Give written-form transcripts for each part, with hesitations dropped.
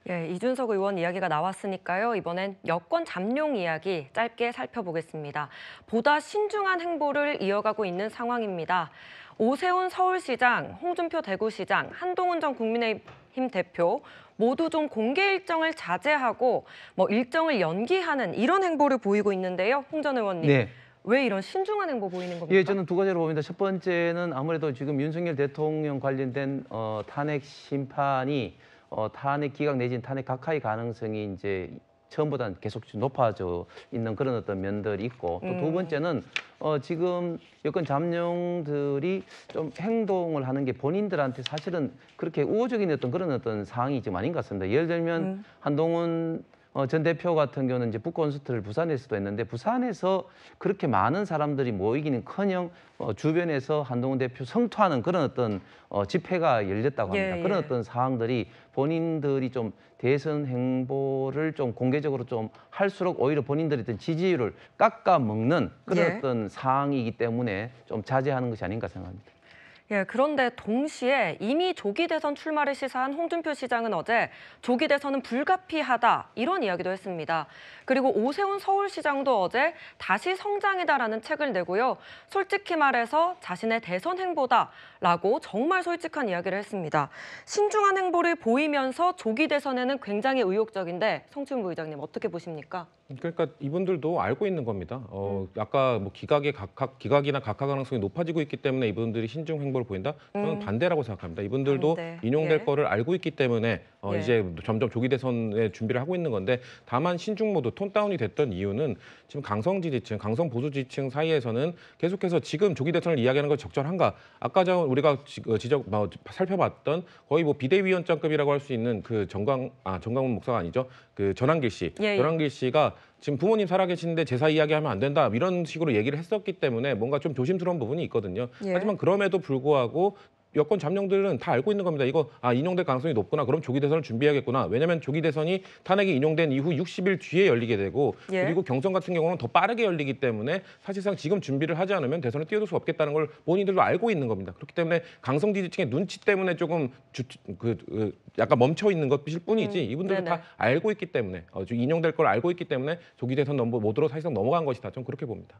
예, 이준석 의원 이야기가 나왔으니까요. 이번엔 여권 잠룡 이야기 짧게 살펴보겠습니다. 보다 신중한 행보를 이어가고 있는 상황입니다. 오세훈 서울시장, 홍준표 대구시장, 한동훈 전 국민의힘 대표 모두 좀 공개 일정을 자제하고 일정을 연기하는 이런 행보를 보이고 있는데요. 홍 전 의원님. 네. 왜 이런 신중한 행보 보이는 겁니까? 예, 저는 두 가지로 봅니다. 첫 번째는 아무래도 지금 윤석열 대통령 관련된 탄핵 심판이 탄핵 기각 내지는 탄핵 각하의 가능성이 이제 처음보다는 계속 높아져 있는 그런 어떤 면들이 있고, 또 두 번째는 지금 여권 잠룡들이 좀 행동을 하는 게 본인들한테 사실은 그렇게 우호적인 어떤 그런 어떤 상황이 지금 아닌 것 같습니다. 예를 들면 한동훈 전 대표 같은 경우는 이제 북콘서트를 부산에서도 했는데, 부산에서 그렇게 많은 사람들이 모이기는커녕 주변에서 한동훈 대표 성토하는 그런 어떤 집회가 열렸다고 합니다. 그런 어떤 상황들이 본인들이 좀 대선 행보를 좀 공개적으로 좀 할수록 오히려 본인들의 어떤 지지율을 깎아먹는 그런 어떤 상황이기 때문에 좀 자제하는 것이 아닌가 생각합니다. 예, 그런데 동시에 이미 조기 대선 출마를 시사한 홍준표 시장은 어제 조기 대선은 불가피하다 이런 이야기도 했습니다. 그리고 오세훈 서울시장도 어제 다시 성장이다라는 책을 내고요. 솔직히 말해서 자신의 대선 행보다라고 정말 솔직한 이야기를 했습니다. 신중한 행보를 보이면서 조기 대선에는 굉장히 의욕적인데 성춘 부의장님 어떻게 보십니까? 그러니까 이분들도 알고 있는 겁니다. 아까 뭐 기각이나 각하 가능성이 높아지고 있기 때문에 이분들이 신중 행보를 보인다? 저는 반대라고 생각합니다. 이분들도 반대. 인용될 거를 알고 있기 때문에 예. 이제 점점 조기 대선에 준비를 하고 있는 건데, 다만 신중 모드, 톤 다운이 됐던 이유는 지금 강성 지지층, 강성 보수 지지층 사이에서는 계속해서 지금 조기 대선을 이야기하는 건 적절한가? 아까 우리가 살펴봤던 거의 뭐 비대위원장급이라고 할 수 있는 그 정강훈 목사가 아니죠. 그 전한길 씨. 예. 전한길 씨가 지금 부모님 살아계시는데 제사 이야기하면 안 된다 이런 식으로 얘기를 했었기 때문에 뭔가 좀 조심스러운 부분이 있거든요. 예. 하지만 그럼에도 불구하고 여권 잠룡들은 다 알고 있는 겁니다. 이거 인용될 가능성이 높구나. 그럼 조기 대선을 준비해야겠구나. 왜냐하면 조기 대선이 탄핵이 인용된 이후 60일 뒤에 열리게 되고, 예. 그리고 경선 같은 경우는 더 빠르게 열리기 때문에 사실상 지금 준비를 하지 않으면 대선에 뛰어들 수 없겠다는 걸 본인들도 알고 있는 겁니다. 그렇기 때문에 강성 지지층의 눈치 때문에 조금 약간 멈춰 있는 것일 뿐이지 이분들도 다 알고 있기 때문에 인용될 걸 알고 있기 때문에 조기 대선 모드로 사실상 넘어간 것이다. 좀 그렇게 봅니다.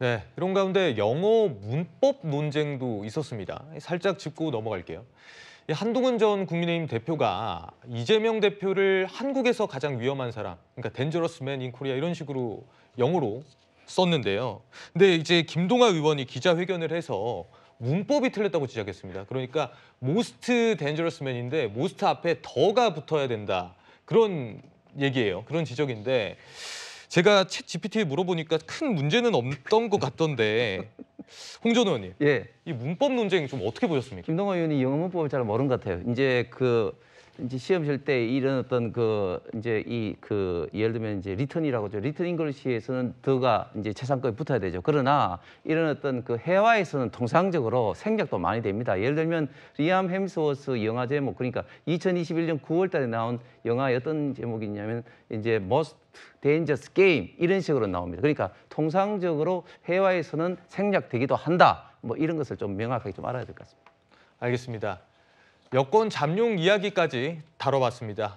네, 이런 가운데 영어 문법 논쟁도 있었습니다. 살짝 짚고 넘어갈게요. 한동훈 전 국민의힘 대표가 이재명 대표를 한국에서 가장 위험한 사람, 그러니까 dangerous man in Korea 이런 식으로 영어로 썼는데요. 근데 이제 김동아 의원이 기자회견을 해서 문법이 틀렸다고 지적했습니다. 그러니까 most dangerous man인데 most 앞에 더가 붙어야 된다. 그런 얘기예요. 그런 지적인데 제가 챗 GPT에 물어보니까 큰 문제는 없던 것 같던데 홍 전 의원님, 예. 이 문법 논쟁 좀 어떻게 보셨습니까? 김동완 의원이 영어 문법을 잘 모르는 것 같아요. 이제 시험 칠 때 이런 어떤 예를 들면 이제 리턴이라고 하죠. 리턴 잉글리시에서는 더가 이제 최상급에 붙어야 되죠. 그러나 이런 어떤 회화에서는 통상적으로 생략도 많이 됩니다. 예를 들면 리암 햄스워스 영화 제목, 그러니까 2021년 9월 달에 나온 영화의 어떤 제목이 있냐면 이제 Most Dangerous Game 이런 식으로 나옵니다. 그러니까 통상적으로 회화에서는 생략되기도 한다. 뭐 이런 것을 좀 명확하게 좀 알아야 될 것 같습니다. 알겠습니다. 여권 잠룡 이야기까지 다뤄봤습니다.